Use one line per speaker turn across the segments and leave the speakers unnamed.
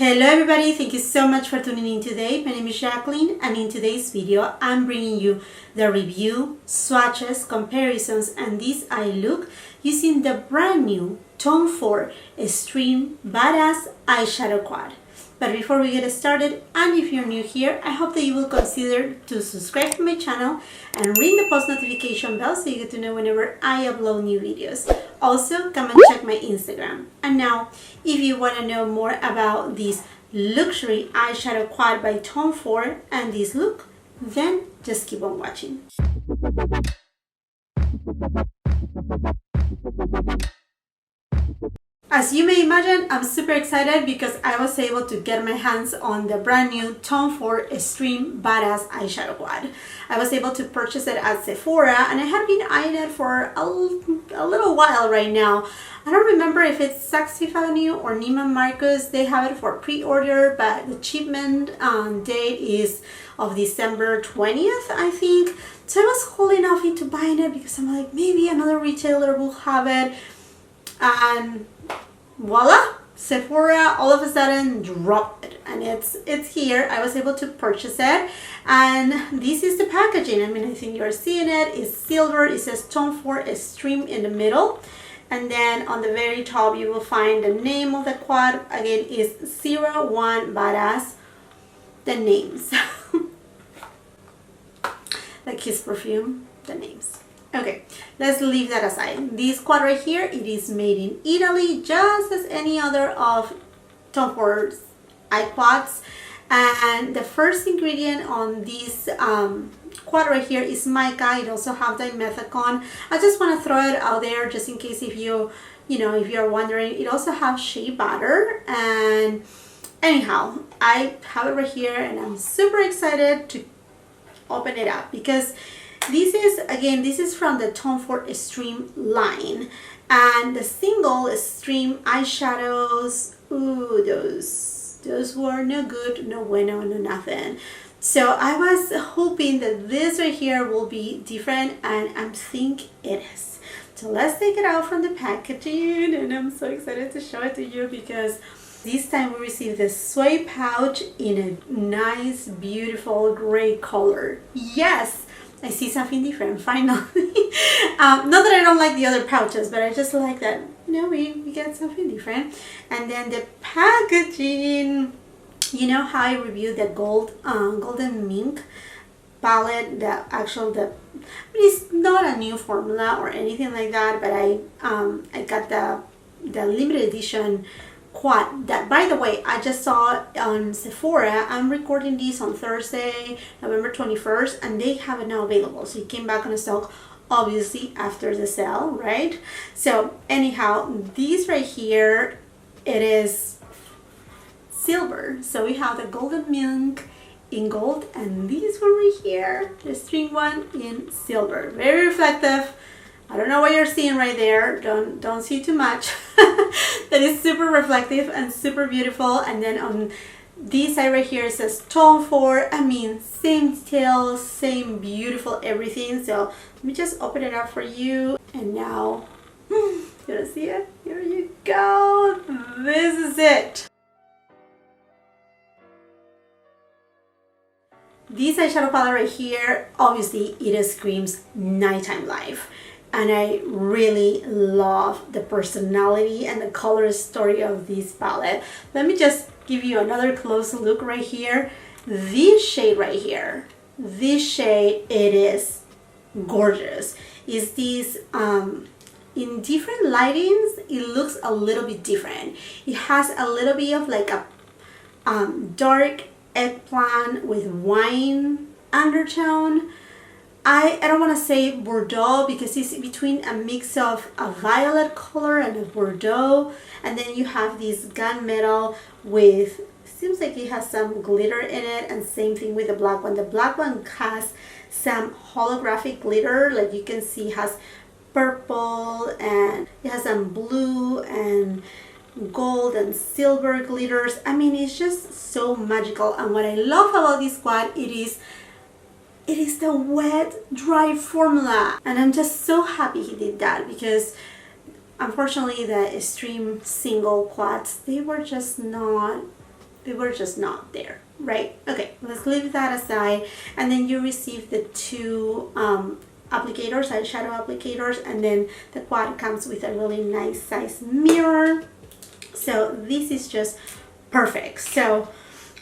Hello everybody, thank you so much for tuning in today. My name is Jacqueline and in today's video I'm bringing you the review, swatches, comparisons and this eye look using the brand new Tom Ford Extreme Badass Eyeshadow Quad. But before we get started, and if you're new here, I hope that you will consider to subscribe to my channel and ring the post notification bell so you get to know whenever I upload new videos. Also, come and check my Instagram. And now, if you want to know more about this luxury eyeshadow quad by Tom Ford and this look, then just keep on watching. As you may imagine, I'm super excited because I was able to get my hands on the brand new Tom Ford Extreme Badass Eyeshadow Quad. I was able to purchase it at Sephora and I have been eyeing it for a little while right now. I don't remember if it's Saks Fifth Avenue or Neiman Marcus. They have it for pre-order, but the shipment date is of December 20th, I think. So I was holding off into buying it because I'm like, maybe another retailer will have it. And voila, Sephora all of a sudden dropped it and it's here. I was able to purchase it and this is the packaging. I mean, I think you're seeing it. It's silver. It says Tom Ford Extreme in the middle, and then on the very top you will find the name of the quad. Again, is 01 Badass. The names like his perfume, the names. Okay, let's leave that aside. This quad right here, it is made in Italy, just as any other of Tom Ford's eye quads. And the first ingredient on this quad right here is mica. It also have dimethicone. I just want to throw it out there just in case if if you're wondering. It also have shea butter. And anyhow, I have it right here and I'm super excited to open it up because this is from the Tom Ford Extreme line, and the single Extreme eyeshadows, ooh, those were no good, no bueno, no nothing. So I was hoping that this right here will be different, and I think it is. So let's take it out from the packaging, and I'm so excited to show it to you because this time we received the suede pouch in a nice, beautiful gray color. Yes! I see something different finally. Not that I don't like the other pouches, but I just like that, we get something different. And then the packaging, you know how I reviewed the golden mink palette, it's not a new formula or anything like that, but I got the limited edition quad that, by the way, I just saw on Sephora. I'm recording this on Thursday, November 21st, and they have it now available. So it came back on stock, obviously, after the sale, right? So anyhow, this right here, it is silver. So we have the golden mink in gold, and this one right here, the string one, in silver. Very reflective. I don't know what you're seeing right there. Don't see too much. That is super reflective and super beautiful. And then on this side right here it says Tom Ford. I mean, same details, same beautiful everything. So let me just open it up for you. And now, you wanna see it? Here you go. This is it. This eyeshadow palette right here, obviously it screams nighttime life. And I really love the personality and the color story of this palette. Let me just give you another close look right here. This shade right here, this shade, it is gorgeous. Is this in different lightings, it looks a little bit different. It has a little bit of like a dark eggplant with wine undertone. I don't want to say Bordeaux because it's between a mix of a violet color and a Bordeaux, and then you have this gunmetal with, seems like it has some glitter in it, and same thing with the black one. The black one has some holographic glitter, like you can see has purple and it has some blue and gold and silver glitters. I mean, it's just so magical. And what I love about this quad, it is the wet dry formula, and I'm just so happy he did that because unfortunately the extreme single quads, they were just not They were just not there, right? Okay, let's leave that aside. And then you receive the two applicators, eyeshadow applicators, and then the quad comes with a really nice size mirror. So this is just perfect. So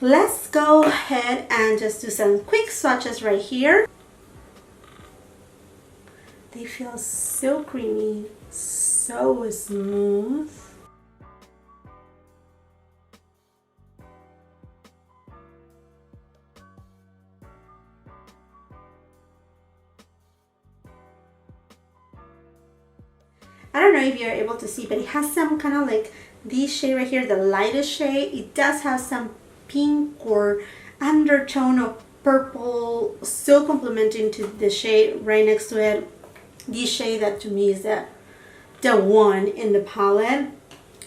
let's go ahead and just do some quick swatches right here. They feel so creamy, so smooth. I don't know if you're able to see, but it has some kind of like this shade right here, the lightest shade. It does have some pink or undertone of purple, so complementing to the shade right next to it. This shade that to me is the one in the palette.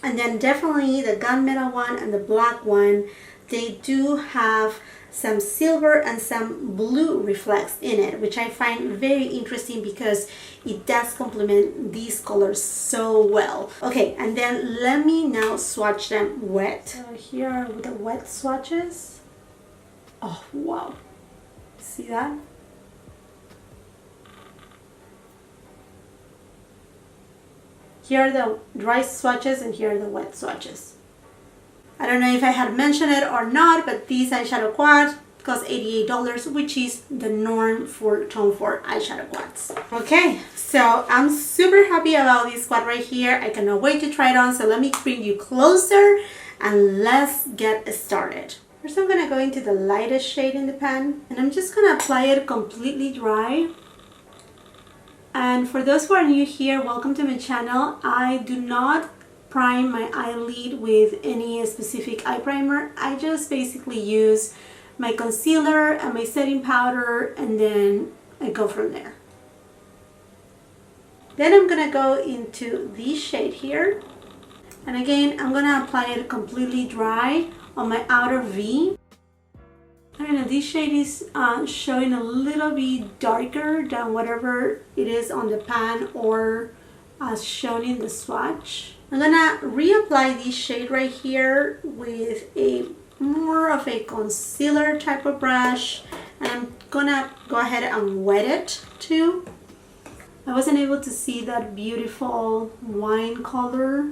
And then definitely the gunmetal one and the black one, they do have some silver and some blue reflects in it, which I find very interesting because it does complement these colors so well. Okay, and then let me now swatch them wet. So here are the wet swatches. Oh wow, see that? Here are the dry swatches and here are the wet swatches. I don't know if I had mentioned it or not, but these eyeshadow quads cost $88, which is the norm for Tom Ford eyeshadow quads. Okay, so I'm super happy about this quad right here. I cannot wait to try it on, so let me bring you closer and let's get started. First, I'm gonna go into the lightest shade in the pan, and I'm just gonna apply it completely dry. And for those who are new here, welcome to my channel. I do not prime my eyelid with any specific eye primer. I just basically use my concealer and my setting powder, and then I go from there. Then I'm gonna go into this shade here, and again I'm gonna apply it completely dry on my outer V. I don't know, this shade is showing a little bit darker than whatever it is on the pan or as shown in the swatch. I'm gonna reapply this shade right here with a more of a concealer type of brush, and I'm gonna go ahead and wet it too. I wasn't able to see that beautiful wine color.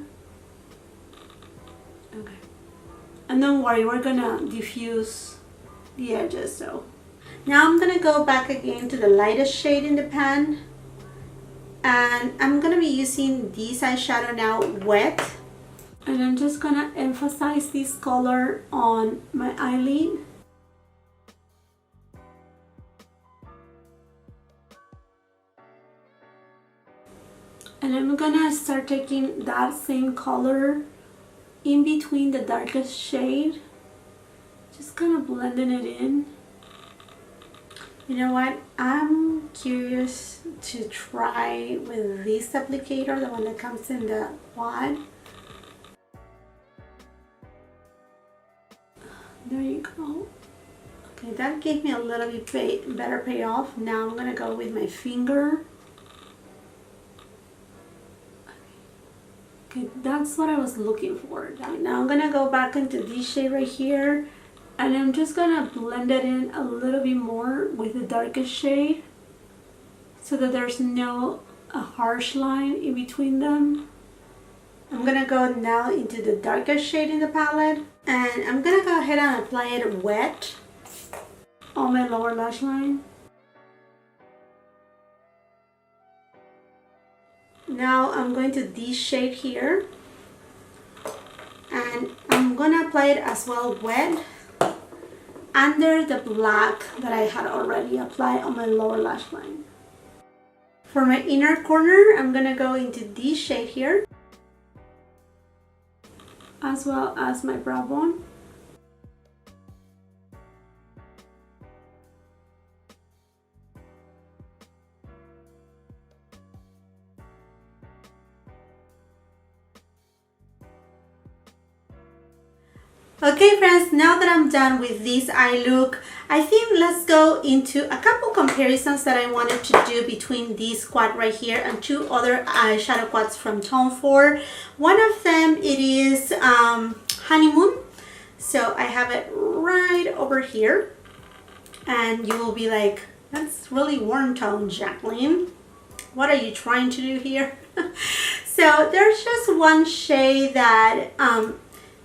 Okay, and don't worry, we're gonna diffuse the edges. So now I'm gonna go back again to the lightest shade in the pan, and I'm gonna be using this eyeshadow now wet, and I'm just gonna emphasize this color on my eyelid. And I'm gonna start taking that same color in between the darkest shade, just kind of blending it in. You know what? I'm curious to try with this applicator, the one that comes in the quad. There you go. Okay, that gave me a little bit better payoff. Now I'm gonna go with my finger. Okay, that's what I was looking for. Now I'm gonna go back into this shade right here, and I'm just gonna blend it in a little bit more with the darkest shade so that there's no harsh line in between them. I'm gonna go now into the darkest shade in the palette, and I'm gonna go ahead and apply it wet on my lower lash line. Now I'm going to this shade here, and I'm gonna apply it as well wet under the black that I had already applied on my lower lash line. For my inner corner, I'm gonna go into this shade here, as well as my brow bone. Okay friends, now that I'm done with this eye look, I think let's go into a couple comparisons that I wanted to do between this quad right here and two other eyeshadow quads from Tom Ford. One of them, it is Honeymoon. So I have it right over here, and you will be like, that's really warm tone, Jacqueline. What are you trying to do here? So there's just one shade that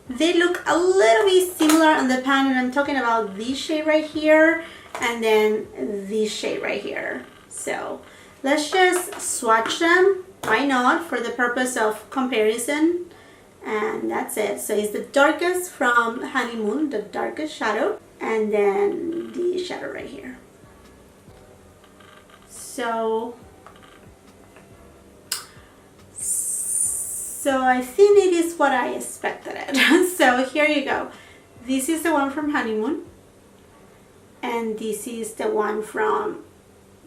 they look a little bit similar on the pan, and I'm talking about this shade right here and then this shade right here. So let's just swatch them. Why not? For the purpose of comparison. And that's it. So it's the darkest from Honeymoon, the darkest shadow, and then the shadow right here. So I think it is what I expected it. So here you go. This is the one from Honeymoon, and this is the one from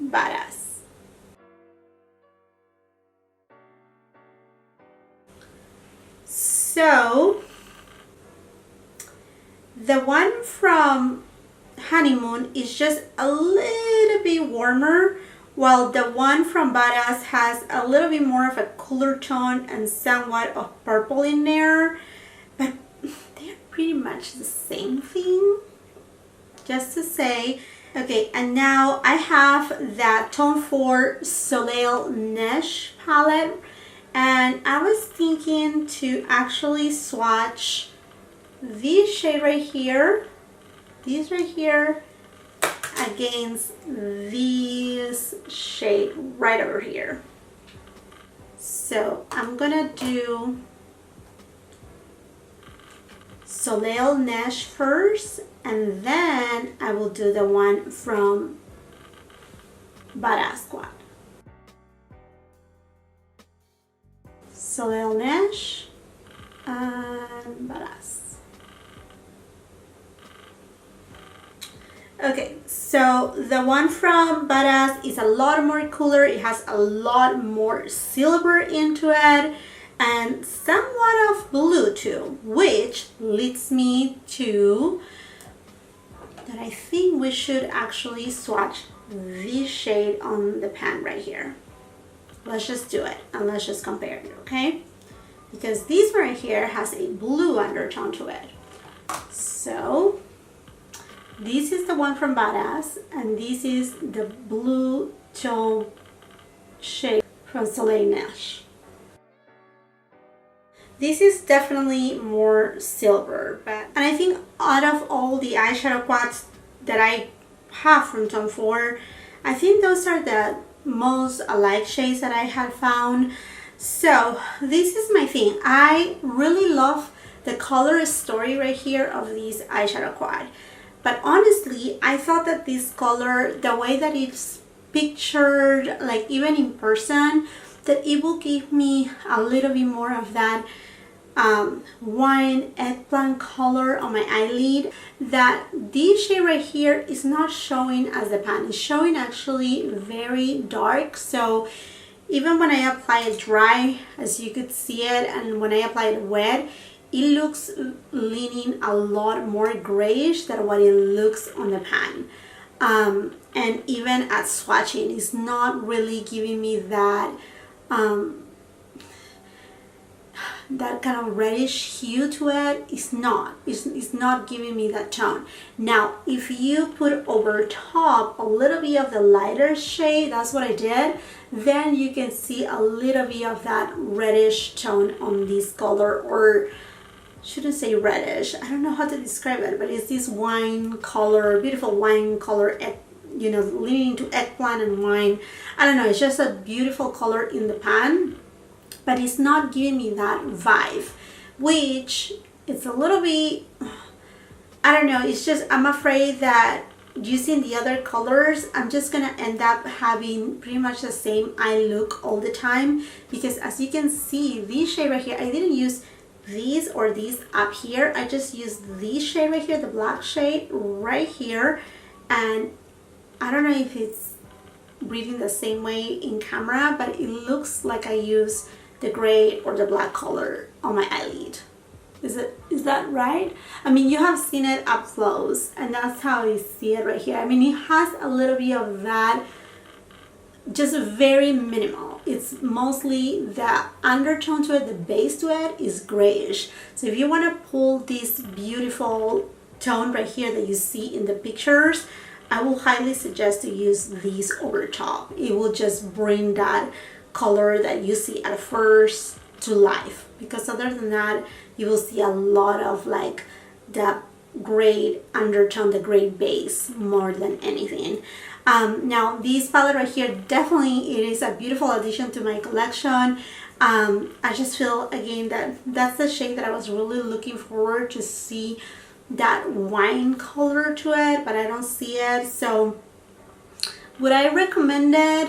Badass. So the one from Honeymoon is just a little bit warmer, while the one from Badass has a little bit more of a cooler tone and somewhat of purple in there, but they're pretty much the same thing, just to say. Okay, and now I have that Tone 4 Soleil Neige palette, and I was thinking to actually swatch this shade right here, this right here, against this shade right over here. So I'm gonna do Soleil Neige first, and then I will do the one from Badass Squad. Soleil Neige and Badass. Okay, so the one from Badass is a lot more cooler. It has a lot more silver into it and somewhat of blue too, which leads me to that I think we should actually swatch this shade on the pan right here. Let's just do it and let's just compare it, okay? Because this one right here has a blue undertone to it. So this is the one from Badass, and this is the blue tone shade from Soleil Neige. This is definitely more silver, and I think out of all the eyeshadow quads that I have from Tone 4, I think those are the most alike shades that I had found. So this is my thing. I really love the color story right here of this eyeshadow quad. But honestly, I thought that this color, the way that it's pictured, like even in person, that it will give me a little bit more of that wine eggplant color on my eyelid. That this shade right here is not showing as the pan. It's showing actually very dark. So even when I apply it dry, as you could see it, and when I apply it wet, it looks leaning a lot more grayish than what it looks on the pan. And even at swatching, it's not really giving me that that kind of reddish hue to it. It's not giving me that tone. Now if you put over top a little bit of the lighter shade, that's what I did, then you can see a little bit of that reddish tone on this color, or shouldn't say reddish, I don't know how to describe it, but it's this wine color, beautiful wine color, you know, leaning to eggplant and wine. I don't know, it's just a beautiful color in the pan, but it's not giving me that vibe, which it's a little bit, I don't know, it's just, I'm afraid that using the other colors, I'm just gonna end up having pretty much the same eye look all the time, because as you can see, this shade right here, I didn't use these or these up here. I just used this shade right here, the black shade right here, and I don't know if it's reading the same way in camera, but it looks like I use the gray or the black color on my eyelid. Is that right? I mean, you have seen it up close, and that's how I see it right here. I mean, it has a little bit of that just very minimal. It's mostly the undertone to it, the base to it is grayish. So if you want to pull this beautiful tone right here that you see in the pictures, I will highly suggest to use these over top. It will just bring that color that you see at first to life, because other than that you will see a lot of like the gray undertone, the gray base more than anything. Now this palette right here, definitely it is a beautiful addition to my collection. I just feel again that that's the shade that I was really looking forward to see, that wine color to it, but I don't see it. So would I recommend it?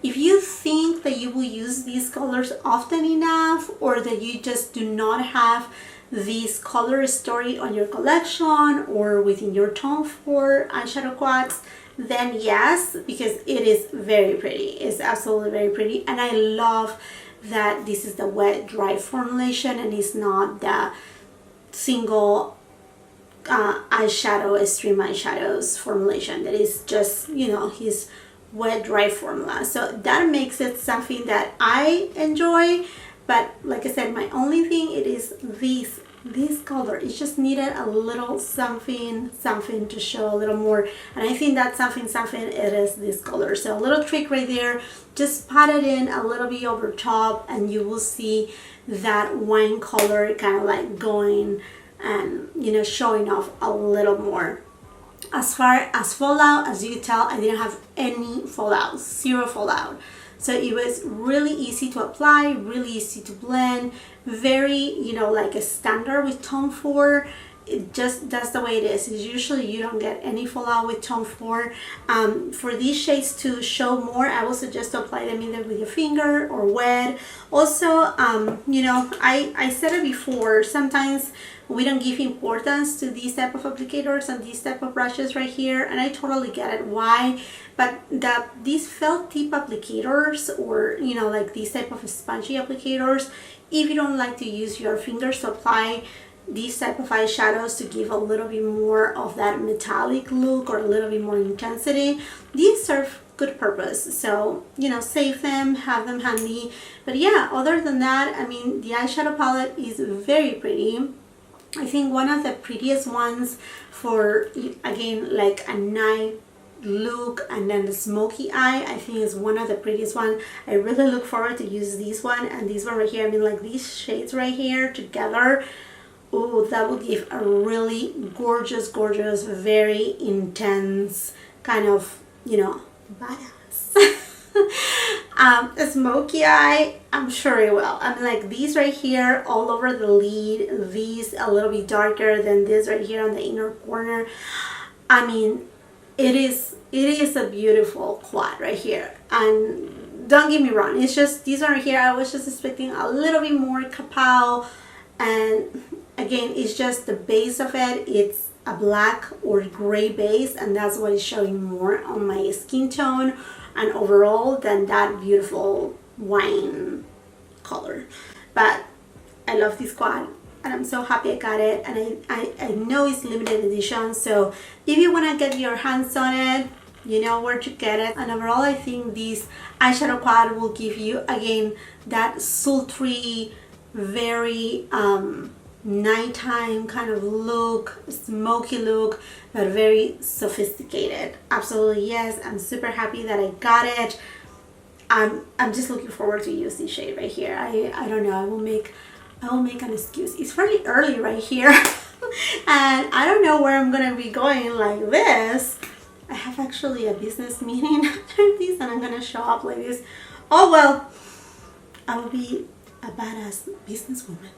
If you think that you will use these colors often enough, or that you just do not have this color story on your collection or within your Tom Ford eyeshadow quads, then yes, because it is very pretty. It's absolutely very pretty, and I love that this is the wet dry formulation and it's not the single eyeshadow, extreme eyeshadows formulation that is just, you know, his wet dry formula. So that makes it something that I enjoy. But like I said, my only thing it is this color. It just needed a little something to show a little more, and I think that something it is this color. So a little trick right there, just pat it in a little bit over top and you will see that wine color kind of like going and, you know, showing off a little more. As far as fallout, as you can tell, I didn't have any fallout, zero fallout. So it was really easy to apply, really easy to blend, very, you know, like a standard with Tom Ford. It just, that's the way it is. It's usually you don't get any fallout with Tom Ford. For these shades to show more, I would suggest to apply them either with your finger or wet. Also, you know, I said it before, sometimes we don't give importance to these type of applicators and these type of brushes right here, and I totally get it why. But these felt tip applicators, or, you know, like these type of spongy applicators, if you don't like to use your fingers to apply these type of eyeshadows to give a little bit more of that metallic look or a little bit more intensity, these serve good purpose. So, you know, save them, have them handy. But yeah, other than that, I mean, the eyeshadow palette is very pretty. I think one of the prettiest ones for, again, like a night look and then the smoky eye, I think is one of the prettiest one. I really look forward to use this one and this one right here. I mean, like these shades right here together, oh, that would give a really gorgeous, very intense kind of, you know, badass smoky eye. I'm sure it will. I mean, like these right here all over the lid, these a little bit darker than this right here on the inner corner. I mean, it is a beautiful quad right here. And don't get me wrong, it's just these one right here, I was just expecting a little bit more kapow, and again, it's just the base of it, it's a black or gray base, and that's what is showing more on my skin tone and overall than that beautiful wine color. But I love this quad and I'm so happy I got it, and I know it's limited edition, so if you want to get your hands on it, you know where to get it. And overall, I think this eyeshadow quad will give you again that sultry, very nighttime kind of look, smoky look, but very sophisticated. Absolutely yes, I'm super happy that I got it. I'm just looking forward to use this shade right here. I don't know, I will make an excuse. It's fairly early right here and I don't know where I'm gonna be going like this. I have actually a business meeting after this and I'm gonna show up like this. Oh well, I will be a badass businesswoman.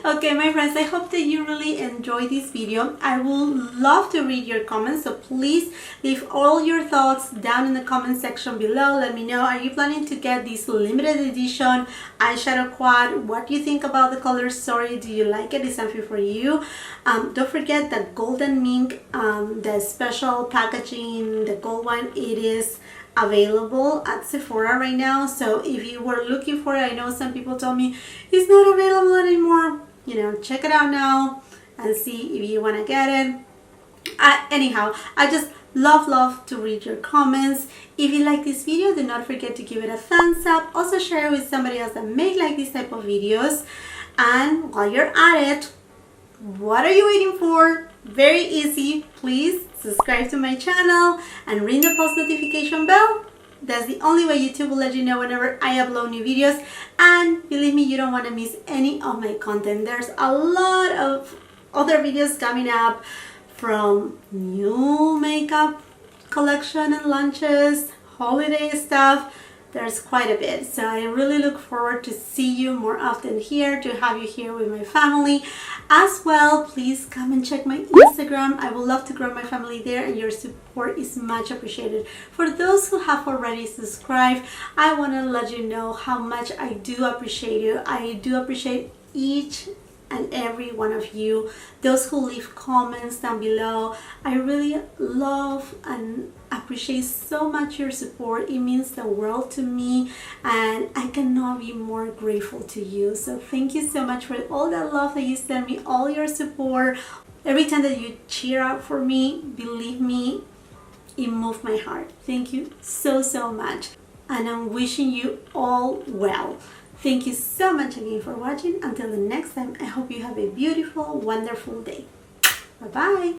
Okay, my friends, I hope that you really enjoyed this video. I would love to read your comments, so please leave all your thoughts down in the comment section below. Let me know, are you planning to get this limited edition eyeshadow quad? What do you think about the color story? Do you like it? Is something for you? Don't forget the golden mink, the special packaging, the gold one, it is available at Sephora right now. So if you were looking for it, I know some people told me it's not available anymore. You know, check it out now and see if you want to get it. Anyhow, I just love to read your comments. If you like this video, do not forget to give it a thumbs up. Also share it with somebody else that may like this type of videos. And while you're at it, what are you waiting for? Very easy. Please subscribe to my channel and ring the post notification bell. That's the only way YouTube will let you know whenever I upload new videos. And believe me, you don't want to miss any of my content. There's a lot of other videos coming up, from new makeup collection and launches, holiday stuff. There's quite a bit, so I really look forward to see you more often here, to have you here with my family as well. Please come and check my Instagram. I would love to grow my family there, and your support is much appreciated. For those who have already subscribed, I want to let you know how much I do appreciate you. I do appreciate each and every one of you, those who leave comments down below. I really love and appreciate so much your support. It means the world to me, and I cannot be more grateful to you. So thank you so much for all that love that you send me, all your support. Every time that you cheer out for me, believe me, it moved my heart. Thank you so much, and I'm wishing you all well. Thank you so much again for watching. Until the next time, I hope you have a beautiful, wonderful day. Bye-bye.